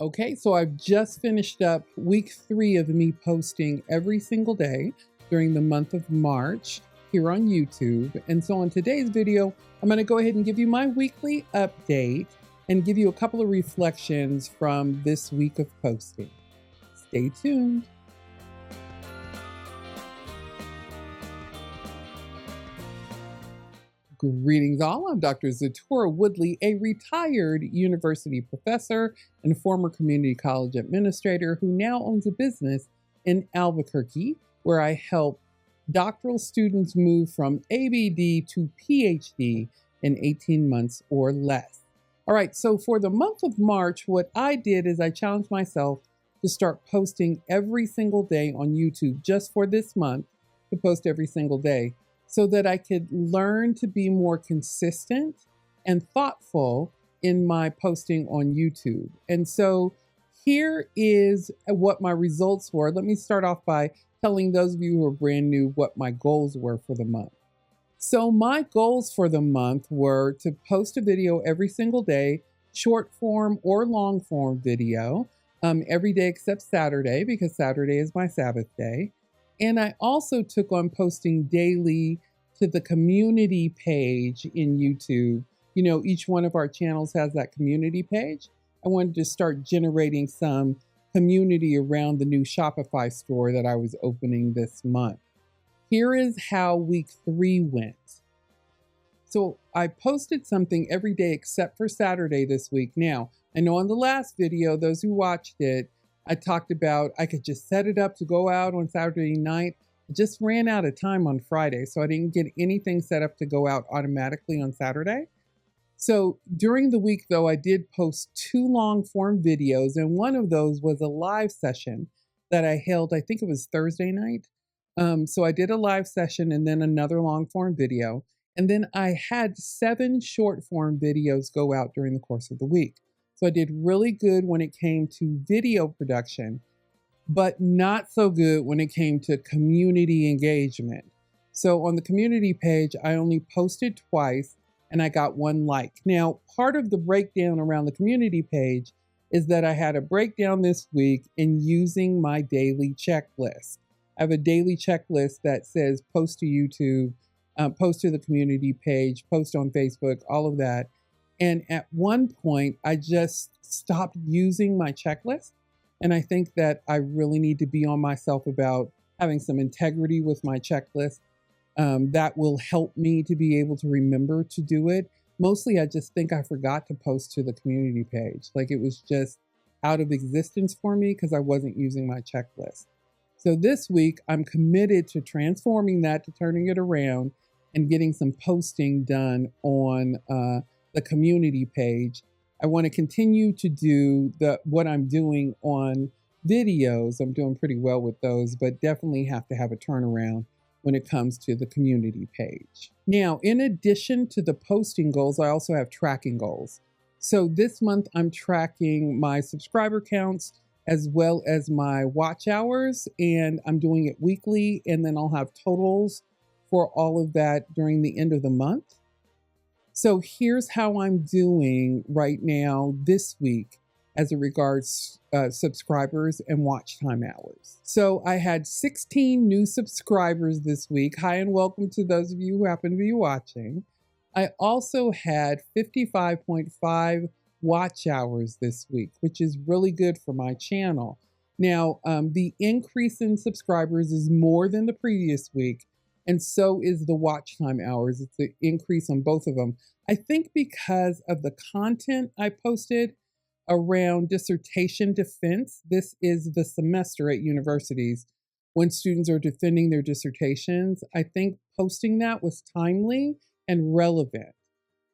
Okay, so I've just finished up week 3 of me posting every single day during the month of March here on YouTube. And so on today's video, I'm going to go ahead and give you my weekly update and give you a couple of reflections from this week of posting. Stay tuned. Greetings all, I'm Dr. Zatura Woodley, a retired university professor and former community college administrator who now owns a business in Albuquerque, where I help doctoral students move from ABD to PhD in 18 months or less. All right, so for the month of March, what I did is I challenged myself to start posting every single day on YouTube just for this month, to post every single day, so that I could learn to be more consistent and thoughtful in my posting on YouTube. And so here is what my results were. Let me start off by telling those of you who are brand new what my goals were for the month. So my goals for the month were to post a video every single day, short form or long form video, every day except Saturday, because Saturday is my Sabbath day. And I also took on posting daily to the community page in YouTube. You know, each one of our channels has that community page. I wanted to start generating some community around the new Shopify store that I was opening this month. Here is how week 3 went. So I posted something every day except for Saturday this week. Now, I know on the last video, those who watched it, I talked about I could just set it up to go out on Saturday night. I just ran out of time on Friday, so I didn't get anything set up to go out automatically on Saturday. So during the week, though, I did post 2 long form videos, and one of those was a live session that I held, I think it was Thursday night. So I did a live session and then another long form video. And then I had 7 short form videos go out during the course of the week. So I did really good when it came to video production, but not so good when it came to community engagement. So on the community page, I only posted twice and I got 1 like. Now, part of the breakdown around the community page is that I had a breakdown this week in using my daily checklist. I have a daily checklist that says post to YouTube, post to the community page, post on Facebook, all of that. And at one point, I just stopped using my checklist. And I think that I really need to be on myself about having some integrity with my checklist. That will help me to be able to remember to do it. Mostly, I just think I forgot to post to the community page. Like it was just out of existence for me because I wasn't using my checklist. So this week, I'm committed to transforming that, to turning it around and getting some posting done on the community page. I want to continue to do what I'm doing on videos. I'm doing pretty well with those, but definitely have to have a turnaround when it comes to the community page. Now, in addition to the posting goals, I also have tracking goals. So this month I'm tracking my subscriber counts as well as my watch hours, and I'm doing it weekly, and then I'll have totals for all of that during the end of the month. So here's how I'm doing right now this week as it regards subscribers and watch time hours. So I had 16 new subscribers this week. Hi and welcome to those of you who happen to be watching. I also had 55.5 watch hours this week, which is really good for my channel. Now, the increase in subscribers is more than the previous week, and so is the watch time hours. It's an increase on both of them. I think because of the content I posted around dissertation defense. This is the semester at universities when students are defending their dissertations. I think posting that was timely and relevant.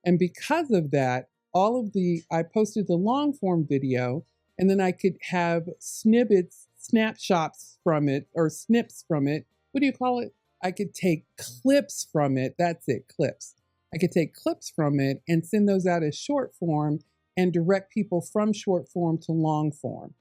And because of that, I posted the long form video, and then I could have snippets, snapshots from it, or snips from it. What do you call it? I could take clips from it. That's it, clips. I could take clips from it and send those out as short form and direct people from short form to long form.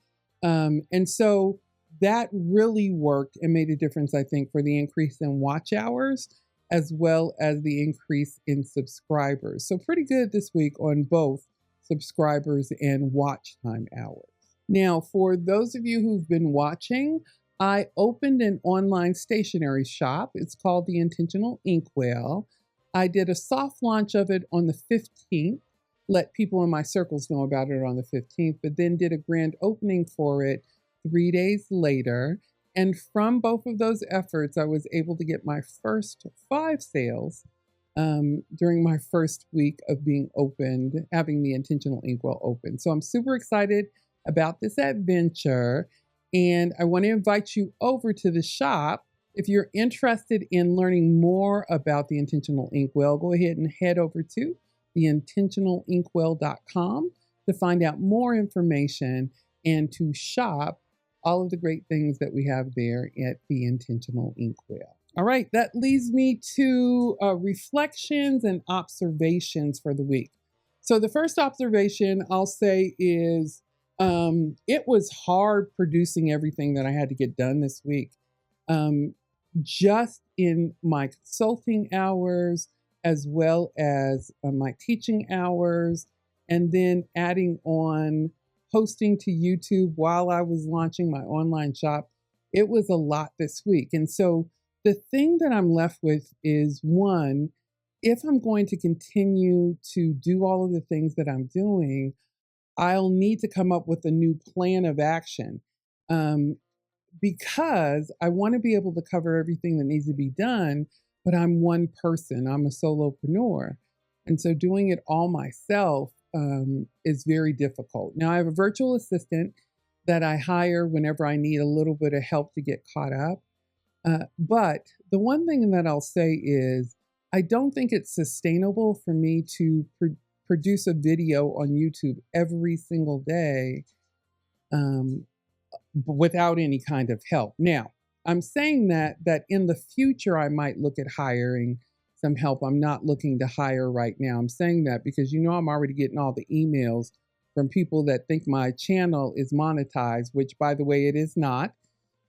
And so that really worked and made a difference, I think, for the increase in watch hours as well as the increase in subscribers. So pretty good this week on both subscribers and watch time hours. Now, for those of you who've been watching, I opened an online stationery shop. It's called The Intentional Inkwell. I did a soft launch of it on the 15th, let people in my circles know about it on the 15th, but then did a grand opening for it 3 days later. And from both of those efforts, I was able to get my first 5 sales during my first week of being opened, having the Intentional Inkwell open. So I'm super excited about this adventure. And I want to invite you over to the shop. If you're interested in learning more about the Intentional Inkwell, go ahead and head over to theintentionalinkwell.com to find out more information and to shop all of the great things that we have there at the Intentional Inkwell. All right, that leads me to reflections and observations for the week. So the first observation I'll say is it was hard producing everything that I had to get done this week. Just in my consulting hours, as well as my teaching hours, and then adding on posting to YouTube while I was launching my online shop. It was a lot this week. And so the thing that I'm left with is, one, if I'm going to continue to do all of the things that I'm doing, I'll need to come up with a new plan of action because I want to be able to cover everything that needs to be done, but I'm one person. I'm a solopreneur. And so doing it all myself is very difficult. Now, I have a virtual assistant that I hire whenever I need a little bit of help to get caught up. But the one thing that I'll say is I don't think it's sustainable for me to produce a video on YouTube every single day without any kind of help. Now, I'm saying that in the future, I might look at hiring some help. I'm not looking to hire right now. I'm saying that because, I'm already getting all the emails from people that think my channel is monetized, which, by the way, it is not,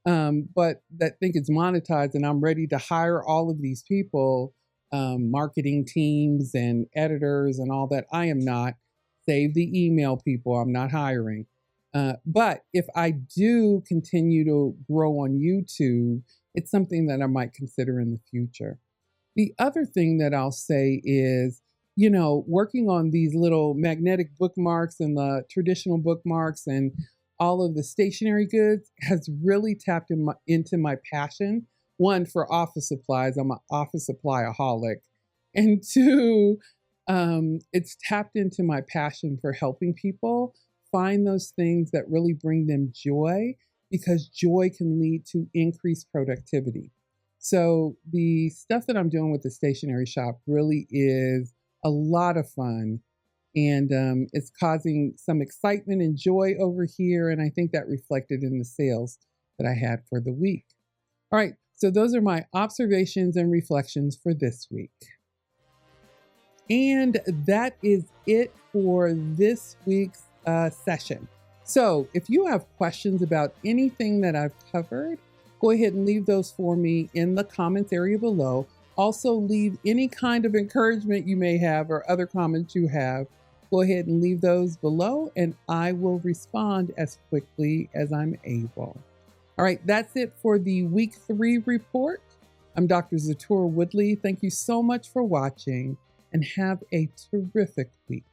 but that think it's monetized, and I'm ready to hire all of these people, marketing teams and editors and all that. I am not. Save the email, people. I'm not hiring. But if I do continue to grow on YouTube, it's something that I might consider in the future. The other thing that I'll say is, working on these little magnetic bookmarks and the traditional bookmarks and all of the stationery goods has really tapped into my passion. One, for office supplies. I'm an office supply-aholic. And two, it's tapped into my passion for helping people find those things that really bring them joy, because joy can lead to increased productivity. So the stuff that I'm doing with the stationery shop really is a lot of fun, and it's causing some excitement and joy over here. And I think that reflected in the sales that I had for the week. All right, so those are my observations and reflections for this week. And that is it for this week's session. So if you have questions about anything that I've covered, go ahead and leave those for me in the comments area below. Also, leave any kind of encouragement you may have or other comments you have. Go ahead and leave those below, and I will respond as quickly as I'm able. All right, that's it for the week 3 report. I'm Dr. Zatura Woodley. Thank you so much for watching, and have a terrific week.